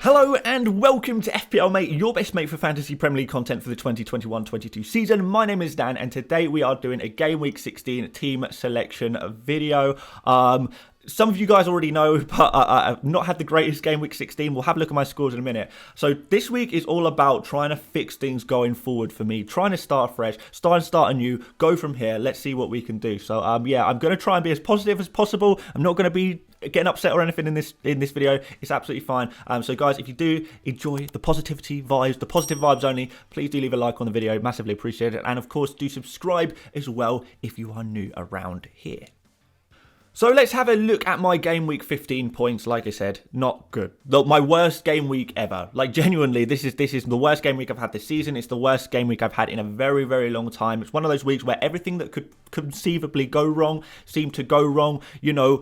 Hello and welcome to FPL Mate, your best mate for fantasy Premier League content for the 2021-22 season. My name is Dan and today we are doing a Game Week 16 team selection video. Some of you guys already know, but I've not had the greatest Game Week 16. We'll have a look at my scores in a minute. So this week is all about trying to fix things going forward for me. Trying to start fresh, start anew, go from here. Let's see what we can do. So yeah, I'm going to try and be as positive as possible. I'm not going to be getting upset or anything in this video. It's absolutely fine. So guys, if you do enjoy the positivity vibes, the positive vibes only, please do leave a like on the video. Massively appreciate it. And of course, do subscribe as well if you are new around here. So let's have a look at my Game Week 15 points. Like I said, not good. My worst game week ever. Like genuinely, this is the worst game week I've had this season. It's the worst game week I've had in a very, very long time. It's one of those weeks where everything that could conceivably go wrong seemed to go wrong. You know,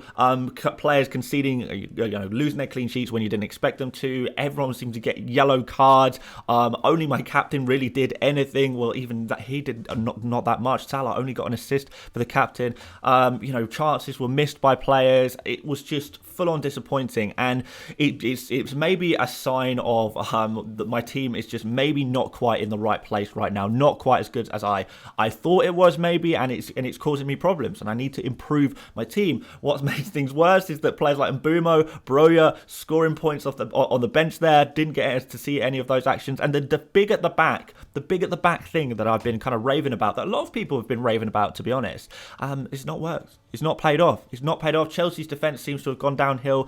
players conceding, losing their clean sheets when you didn't expect them to. Everyone seemed to get yellow cards. Only my captain really did anything. Well, even that he did not that much. Salah only got an assist for the captain. Chances were missed by players. It was just full-on disappointing, and it's maybe a sign of that my team is just maybe not quite in the right place right now, not quite as good as I thought it was maybe, and it's causing me problems, and I need to improve my team. What makes things worse is that players like Mbumo, Broya, scoring points on the bench there, didn't get to see any of those actions, and the big at the back thing that I've been kind of raving about, that a lot of people have been raving about, to be honest, it's not worked. It's not paid off. Chelsea's defence seems to have gone downhill.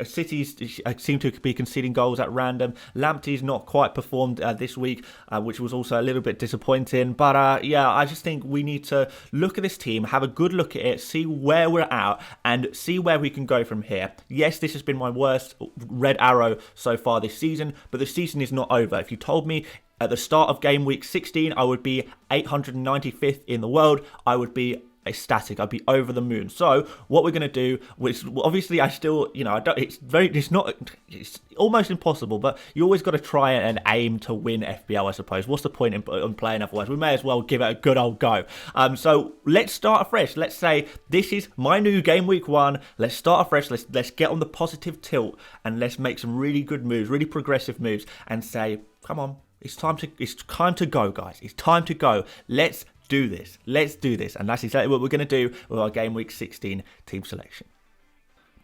City's seem to be conceding goals at random. Lamptey's not quite performed this week, which was also a little bit disappointing. But yeah, I just think we need to look at this team, have a good look at it, see where we're at, and see where we can go from here. Yes, this has been my worst red arrow so far this season, but the season is not over. If you told me at the start of Game Week 16 I would be 895th in the world, I would be ecstatic. I'd be over the moon. So what we're going to do, which obviously I still, it's almost impossible, but you always got to try and aim to win FPL, I suppose. What's the point in playing otherwise? We may as well give it a good old go. So let's start afresh. Let's say this is my new Game Week 1. Let's start afresh. Let's get on the positive tilt and let's make some really good moves, really progressive moves, and say, come on, it's time to go, guys. It's time to go. Let's do this. And that's exactly what we're going to do with our Game Week 16 team selection.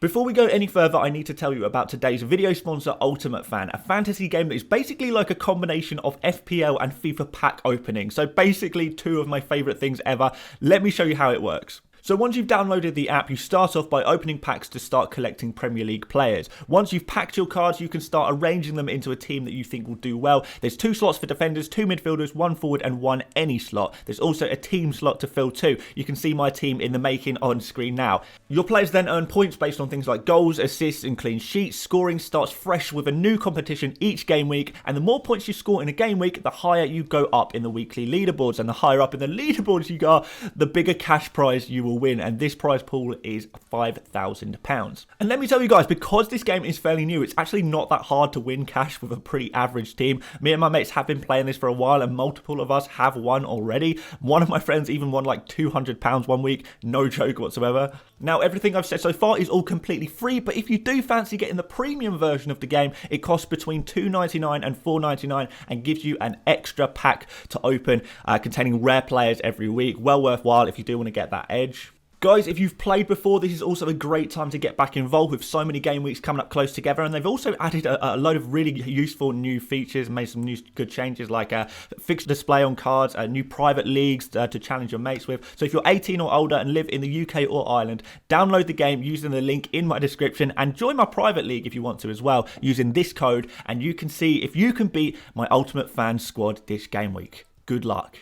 Before we go any further, I need to tell you about today's video sponsor, Ultimate Fan, a fantasy game that is basically like a combination of FPL and FIFA pack opening. So basically two of my favourite things ever. Let me show you how it works. So once you've downloaded the app, you start off by opening packs to start collecting Premier League players. Once you've packed your cards, you can start arranging them into a team that you think will do well. There's 2 slots for defenders, 2 midfielders, 1 forward and 1 any slot. There's also a team slot to fill too. You can see my team in the making on screen now. Your players then earn points based on things like goals, assists and clean sheets. Scoring starts fresh with a new competition each game week, and the more points you score in a game week, the higher you go up in the weekly leaderboards, and the higher up in the leaderboards you go, the bigger cash prize you will win, and this prize pool is £5,000. And let me tell you guys, because this game is fairly new, it's actually not that hard to win cash with a pretty average team. Me and my mates have been playing this for a while, and multiple of us have won already. One of my friends even won like £200 one week, no joke whatsoever. Now, everything I've said so far is all completely free, but if you do fancy getting the premium version of the game, it costs between $2.99 and $4.99 and gives you an extra pack to open containing rare players every week. Well worthwhile if you do want to get that edge. Guys, if you've played before, this is also a great time to get back involved with so many game weeks coming up close together, and they've also added a load of really useful new features, made some new good changes like a fixed display on cards, new private leagues to challenge your mates with. So if you're 18 or older and live in the UK or Ireland, download the game using the link in my description and join my private league if you want to as well, using this code, and you can see if you can beat my Ultimate Fan squad this game week. Good luck.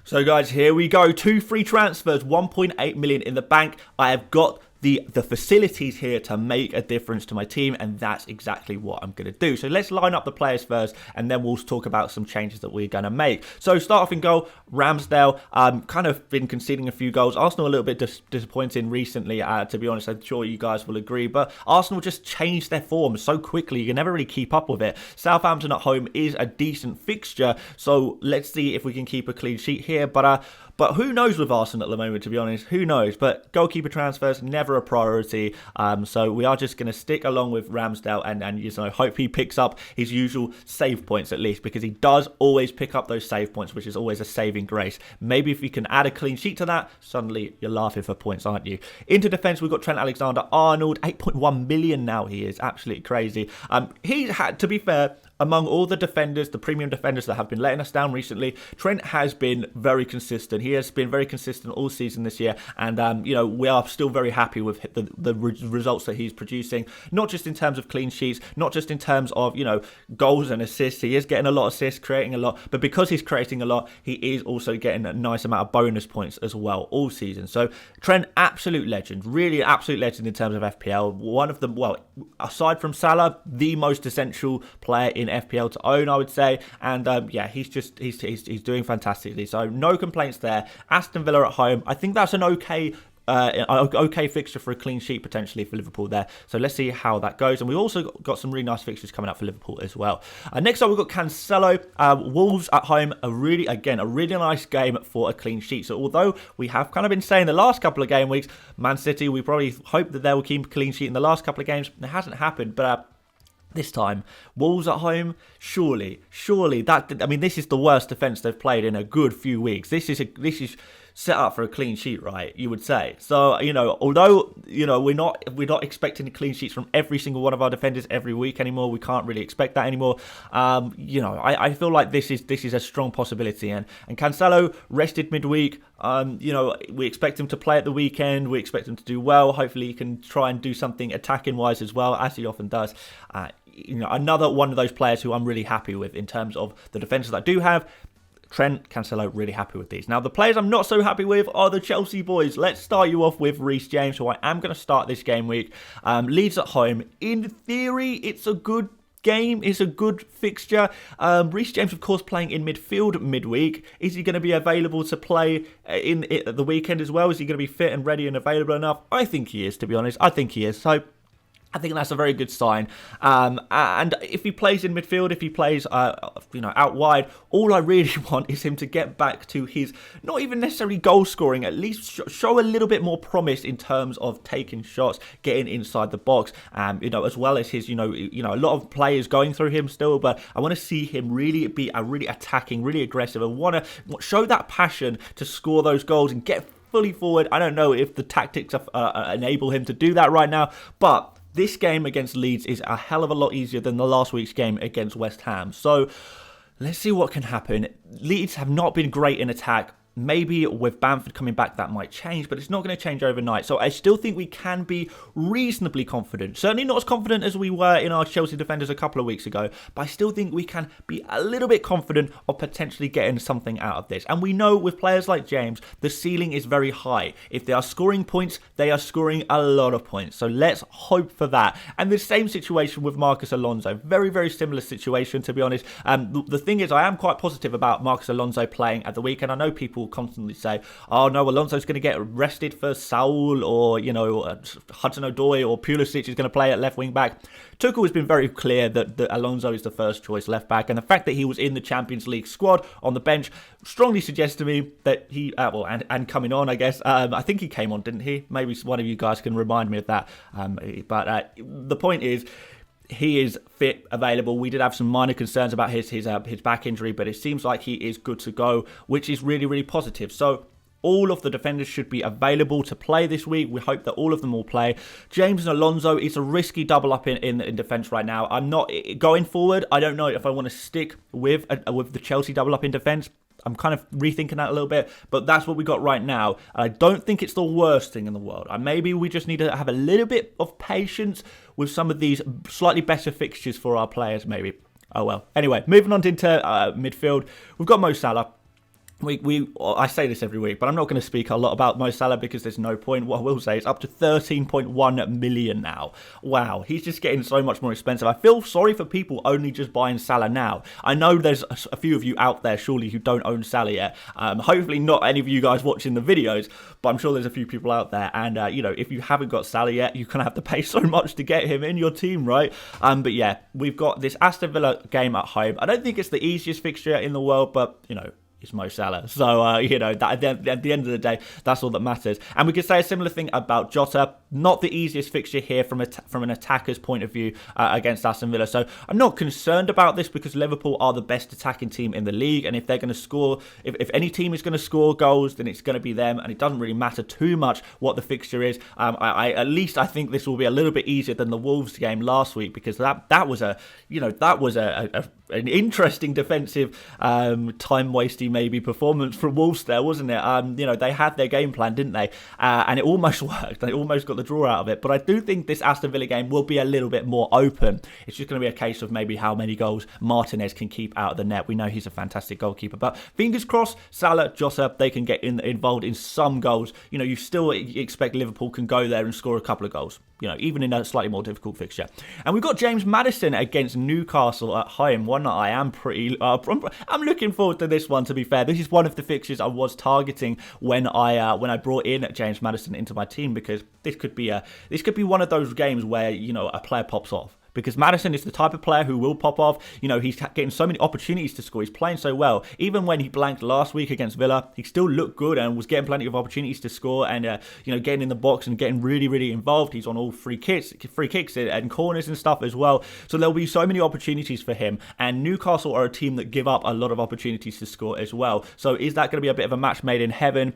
So guys, here we go. 2 free transfers, 1.8 million in the bank. I have got the facilities here to make a difference to my team, and that's exactly what I'm going to do. So let's line up the players first, and then we'll talk about some changes that we're going to make. So start off in goal, Ramsdale, kind of been conceding a few goals. Arsenal a little bit disappointing recently, to be honest. I'm sure you guys will agree. But Arsenal just changed their form so quickly. You can never really keep up with it. Southampton at home is a decent fixture. So let's see if we can keep a clean sheet here. But who knows with Arsenal at the moment, to be honest? Who knows? But goalkeeper transfers, never a priority. So we are just going to stick along with Ramsdale and you know, hope he picks up his usual save points at least, because he does always pick up those save points, which is always a saving grace. Maybe if you can add a clean sheet to that, suddenly you're laughing for points, aren't you? Into defence, we've got Trent Alexander-Arnold, 8.1 million now he is. Absolutely crazy. He's had, to be fair, among all the defenders, the premium defenders that have been letting us down recently, Trent has been very consistent. He has been very consistent all season this year. And, you know, we are still very happy with the results that he's producing. Not just in terms of clean sheets, not just in terms of, you know, goals and assists. He is getting a lot of assists, creating a lot. But because he's creating a lot, he is also getting a nice amount of bonus points as well all season. So Trent, absolute legend. Really absolute legend in terms of FPL. One of the, well, aside from Salah, the most essential player in FPL to own, I would say. And yeah, he's doing fantastically. So no complaints there. Aston Villa at home, I think that's an okay fixture for a clean sheet potentially for Liverpool there. So let's see how that goes. And we've also got some really nice fixtures coming up for Liverpool as well. Next up, we've got Cancelo. Wolves at home, a really nice game for a clean sheet. So although we have kind of been saying the last couple of game weeks, Man City, we probably hope that they will keep a clean sheet in the last couple of games. It hasn't happened, but this time, Wolves at home, surely that, I mean, this is the worst defence they've played in a good few weeks. This is set up for a clean sheet, right? You would say. So, you know, although, you know, we're not expecting clean sheets from every single one of our defenders every week anymore. We can't really expect that anymore. You know, I feel like this is a strong possibility. And Cancelo rested midweek. You know, we expect him to play at the weekend. We expect him to do well. Hopefully, he can try and do something attacking wise as well, as he often does. You know, another one of those players who I'm really happy with in terms of the defences that I do have. Trent, Cancelo, really happy with these. Now, the players I'm not so happy with are the Chelsea boys. Let's start you off with Reece James, who I am going to start this game week. Leeds at home. In theory, it's a good game. It's a good fixture. Reece James, of course, playing in midfield midweek. Is he going to be available to play at the weekend as well? Is he going to be fit and ready and available enough? I think he is, to be honest. I think he is. So I think that's a very good sign. And if he plays in midfield, if he plays, you know, out wide, all I really want is him to get back to his, not even necessarily goal scoring, at least show a little bit more promise in terms of taking shots, getting inside the box, you know, as well as his, you know, a lot of players going through him still, but I want to see him really be really attacking, really aggressive. I want to show that passion to score those goals and get fully forward. I don't know if the tactics enable him to do that right now, but this game against Leeds is a hell of a lot easier than the last week's game against West Ham. So let's see what can happen. Leeds have not been great in attack. Maybe with Bamford coming back, that might change, but it's not going to change overnight. So I still think we can be reasonably confident. Certainly not as confident as we were in our Chelsea defenders a couple of weeks ago, but I still think we can be a little bit confident of potentially getting something out of this. And we know with players like James, the ceiling is very high. If they are scoring points, they are scoring a lot of points. So let's hope for that. And the same situation with Marcus Alonso. Very, very similar situation, to be honest. The thing is, I am quite positive about Marcus Alonso playing at the weekend. I know people constantly say, oh no, Alonso's going to get rested for Saul, or, you know, Hudson-Odoi or Pulisic is going to play at left wing back. Tuchel has been very clear that Alonso is the first choice left back, and the fact that he was in the Champions League squad on the bench strongly suggests to me that he, and coming on, I guess, I think he came on, didn't he? Maybe one of you guys can remind me of that. But the point is, he is fit, available. We did have some minor concerns about his back injury, but it seems like he is good to go, which is really, really positive. So all of the defenders should be available to play this week. We hope that all of them will play. James and Alonso, it's a risky double up in defence right now. I'm not going forward. I don't know if I want to stick with the Chelsea double up in defence. I'm kind of rethinking that a little bit, but that's what we got right now. And I don't think it's the worst thing in the world. And maybe we just need to have a little bit of patience with some of these slightly better fixtures for our players, maybe. Oh well. Anyway, moving on into midfield. We've got Mo Salah. I say this every week, but I'm not going to speak a lot about Mo Salah because there's no point. What I will say is up to 13.1 million now. Wow, he's just getting so much more expensive. I feel sorry for people only just buying Salah now. I know there's a few of you out there, surely, who don't own Salah yet. Hopefully not any of you guys watching the videos, but I'm sure there's a few people out there. And, if you haven't got Salah yet, you're going to have to pay so much to get him in your team, right? But yeah, we've got this Aston Villa game at home. I don't think it's the easiest fixture in the world, but, it's Mo Salah. So, that at the end of the day, that's all that matters. And we could say a similar thing about Jota. Not the easiest fixture here from an attacker's point of view against Aston Villa. So, I'm not concerned about this because Liverpool are the best attacking team in the league. And if they're going to score, if any team is going to score goals, then it's going to be them. And it doesn't really matter too much what the fixture is. At least I think this will be a little bit easier than the Wolves game last week because that was an interesting defensive time-wasting maybe performance from Wolves there, wasn't it? They had their game plan, didn't they? And it almost worked. They almost got the draw out of it. But I do think this Aston Villa game will be a little bit more open. It's just going to be a case of maybe how many goals Martinez can keep out of the net. We know he's a fantastic goalkeeper. But fingers crossed, Salah, Jota, they can get involved in some goals. You still expect Liverpool can go there and score a couple of goals. Even in a slightly more difficult fixture. And we've got James Maddison against Newcastle at home. One that I am I'm looking forward to this one, to be fair. This is one of the fixtures I was targeting when I brought in James Maddison into my team because this could be one of those games where, a player pops off. Because Maddison is the type of player who will pop off. He's getting so many opportunities to score. He's playing so well. Even when he blanked last week against Villa, he still looked good and was getting plenty of opportunities to score and, getting in the box and getting really, really involved. He's on all free kicks and corners and stuff as well. So there'll be so many opportunities for him. And Newcastle are a team that give up a lot of opportunities to score as well. So is that going to be a bit of a match made in heaven?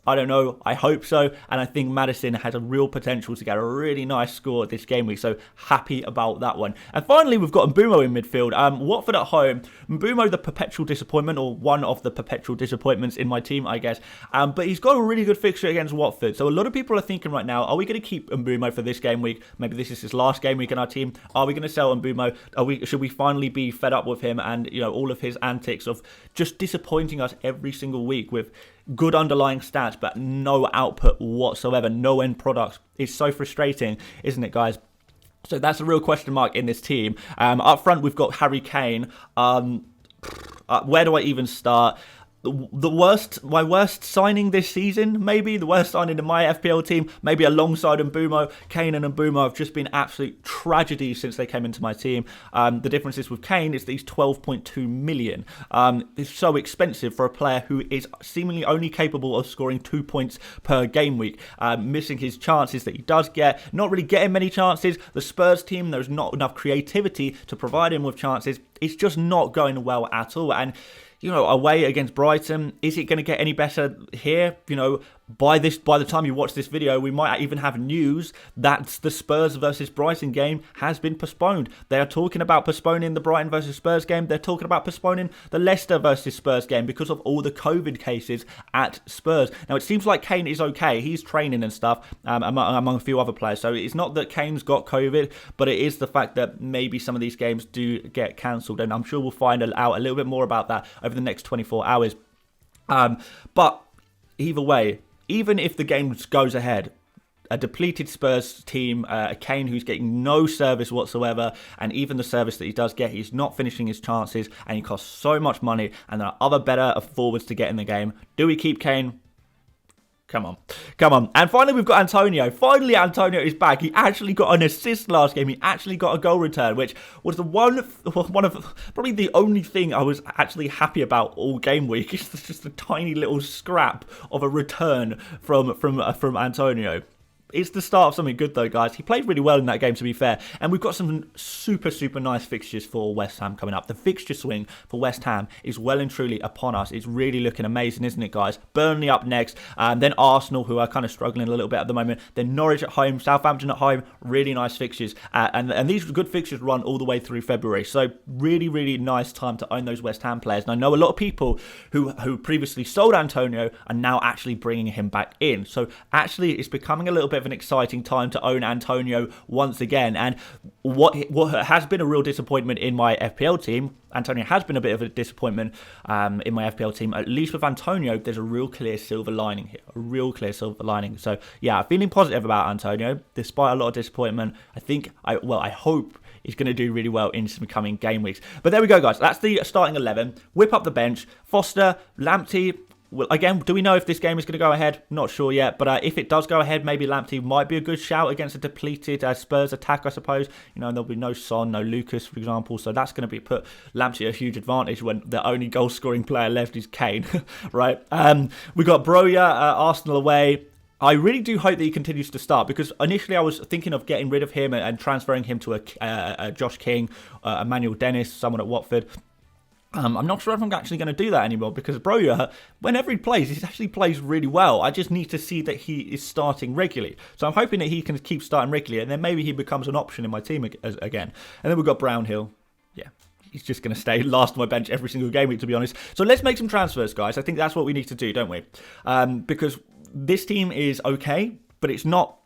I don't know. I hope so. And I think Maddison has a real potential to get a really nice score this game week. So happy about that one. And finally, we've got Mbeumo in midfield. Watford at home. Mbeumo, the perpetual disappointment, or one of the perpetual disappointments in my team, I guess. But he's got a really good fixture against Watford. So a lot of people are thinking right now, are we going to keep Mbeumo for this game week? Maybe this is his last game week in our team. Are we going to sell Mbeumo? Should we finally be fed up with him and, all of his antics of just disappointing us every single week with good underlying stats, but no output whatsoever, no end product? It's so frustrating, isn't it, guys? So that's a real question mark in this team. Up front, we've got Harry Kane. Where do I even start? My worst signing this season, maybe the worst signing in my FPL team, maybe alongside Mbeumo. Kane and Mbeumo have just been absolute tragedies since they came into my team. The difference is with Kane is that he's 12.2 million. It's so expensive for a player who is seemingly only capable of scoring 2 points per game week, missing his chances that he does get, not really getting many chances. The Spurs team, there's not enough creativity to provide him with chances. It's just not going well at all. And away against Brighton, is it going to get any better here? By the time you watch this video, we might even have news that the Spurs versus Brighton game has been postponed. They are talking about postponing the Brighton versus Spurs game. They're talking about postponing the Leicester versus Spurs game because of all the COVID cases at Spurs. Now, it seems like Kane is okay. He's training and stuff among a few other players. So it's not that Kane's got COVID, but it is the fact that maybe some of these games do get cancelled. And I'm sure we'll find out a little bit more about that over the next 24 hours. But either way, even if the game goes ahead, a depleted Spurs team, a Kane who's getting no service whatsoever, and even the service that he does get, he's not finishing his chances, and he costs so much money, and there are other better forwards to get in the game. Do we keep Kane? Come on. And finally, we've got Antonio. Finally, Antonio is back. He actually got an assist last game. He actually got a goal return, which was one of probably the only thing I was actually happy about all game week. It's just a tiny little scrap of a return from Antonio. It's the start of something good, though, guys. He played really well in that game, to be fair. And we've got some super, super nice fixtures for West Ham coming up. The fixture swing for West Ham is well and truly upon us. It's really looking amazing, isn't it, guys? Burnley up next. Then Arsenal, who are kind of struggling a little bit at the moment. Then Norwich at home. Southampton at home. Really nice fixtures. And these good fixtures run all the way through February. So really, really nice time to own those West Ham players. And I know a lot of people who previously sold Antonio are now actually bringing him back in. So actually, it's becoming a little bit bit of an exciting time to own Antonio once again. And what has been a real disappointment in my FPL team, Antonio has been a bit of a disappointment in my FPL team. At least with Antonio, there's a real clear silver lining here. A real clear silver lining. So, yeah, feeling positive about Antonio, despite a lot of disappointment. I hope he's going to do really well in some coming game weeks. But there we go, guys. That's the starting 11. Whip up the bench. Foster, Lamptey. Well, again, do we know if this game is going to go ahead? Not sure yet, but if it does go ahead, maybe Lamptey might be a good shout against a depleted Spurs attack, I suppose. You know, there'll be no Son, no Lucas, for example, so that's going to put Lamptey at a huge advantage when the only goal-scoring player left is Kane, right? We got Broja, Arsenal away. I really do hope that he continues to start, because initially I was thinking of getting rid of him and transferring him to a Josh King, Emmanuel Dennis, someone at Watford. I'm not sure if I'm actually going to do that anymore, because Broja, whenever he actually plays really well. I just need to see that he is starting regularly. So I'm hoping that he can keep starting regularly, and then maybe he becomes an option in my team again. And then we've got Brownhill. Yeah, he's just going to stay last on my bench every single game week, to be honest. So let's make some transfers, guys. I think that's what we need to do, don't we? Because this team is okay, but it's not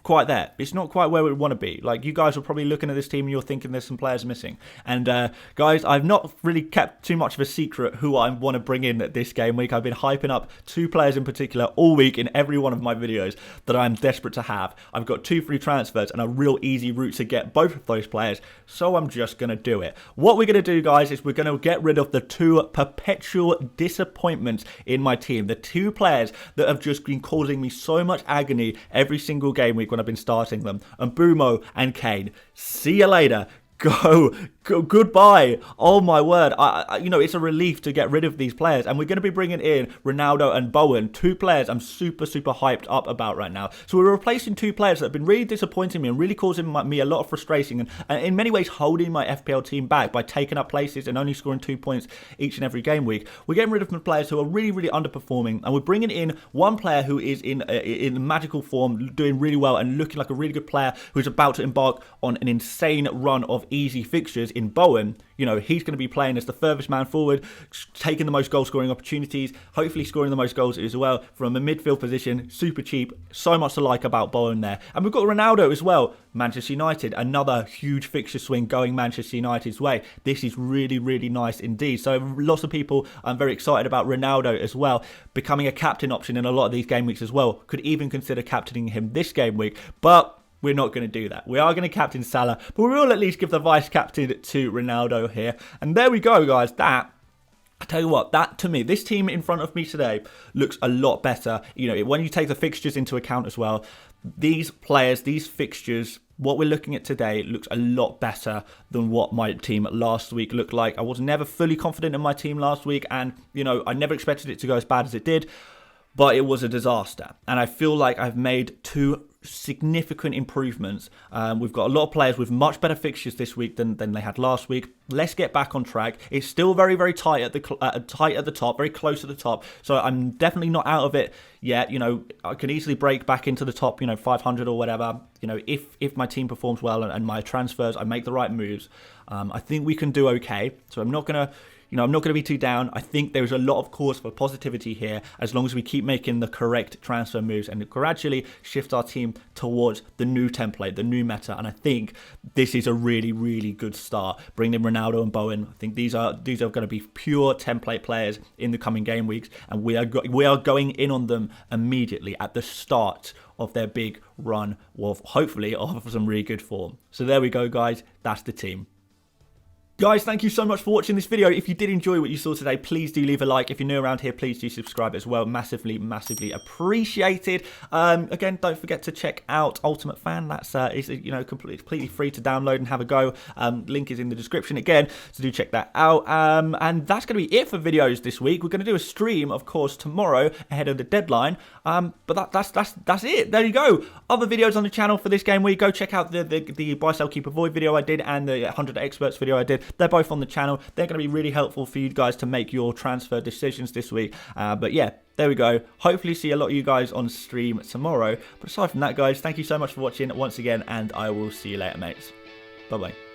quite there. It's not quite where we want to be. Like, you guys are probably looking at this team and you're thinking there's some players missing. And guys, I've not really kept too much of a secret who I want to bring in at this game week. I've been hyping up 2 players in particular all week in every one of my videos that I'm desperate to have. I've got 2 free transfers and a real easy route to get both of those players. So I'm just going to do it. What we're going to do, guys, is we're going to get rid of the 2 perpetual disappointments in my team. The 2 players that have just been causing me so much agony every single game week when I've been starting them, and Mbumo and Kane. See you later. Goodbye. Oh my word. You know, it's a relief to get rid of these players, and we're going to be bringing in Ronaldo and Bowen, 2 players I'm super hyped up about right now. So we're replacing 2 players that have been really disappointing me and really causing me a lot of frustration, and in many ways holding my FPL team back by taking up places and only scoring 2 points each and every game week. We're getting rid of players who are really underperforming, and we're bringing in one player who is in magical form, doing really well and looking like a really good player who's about to embark on an insane run of easy fixtures in Bowen. You know, he's going to be playing as the furthest man forward, taking the most goal scoring opportunities, hopefully scoring the most goals as well from a midfield position. Super cheap. So much to like about Bowen there. And we've got Ronaldo as well. Manchester United, another huge fixture swing going Manchester United's way. This is really nice indeed. So lots of people are very excited about Ronaldo as well, becoming a captain option in a lot of these game weeks as well. Could even consider captaining him this game week, but we're not going to do that. We are going to captain Salah, but we will at least give the vice captain to Ronaldo here. And there we go, guys. I tell you what, that to me, this team in front of me today looks a lot better. You know, when you take the fixtures into account as well, these players, these fixtures, what we're looking at today looks a lot better than what my team last week looked like. I was never fully confident in my team last week, and, you know, I never expected it to go as bad as it did, but it was a disaster. And I feel like I've made 2 significant improvements. We've got a lot of players with much better fixtures this week than they had last week. Let's get back on track. It's still very tight at the top, very close at the top. So I'm definitely not out of it yet. You know, I can easily break back into the top, 500 or whatever. You know, if my team performs well and my transfers, I make the right moves. I think we can do okay. So I'm not gonna. I'm not going to be too down. I think there's a lot of cause for positivity here as long as we keep making the correct transfer moves and gradually shift our team towards the new template, the new meta. And I think this is a really good start. Bringing in Ronaldo and Bowen. I think these are going to be pure template players in the coming game weeks, and we are going in on them immediately at the start of their big run, of hopefully of some really good form. So there we go, guys. That's the team. Guys, thank you so much for watching this video. If you did enjoy what you saw today, please do leave a like. If you're new around here, please do subscribe as well. Massively appreciated. Again, don't forget to check out Ultimate Fan. That's completely free to download and have a go. Link is in the description again, so do check that out. And that's going to be it for videos this week. We're going to do a stream, of course, tomorrow ahead of the deadline. But that's it. There you go. Other videos on the channel for this game week. Go check out the buy, sell, keep, avoid video I did and the 100 experts video I did. They're both on the channel. They're going to be really helpful for you guys to make your transfer decisions this week. But yeah, there we go. Hopefully see a lot of you guys on stream tomorrow. But aside from that, guys, thank you so much for watching once again, and I will see you later, mates. Bye-bye.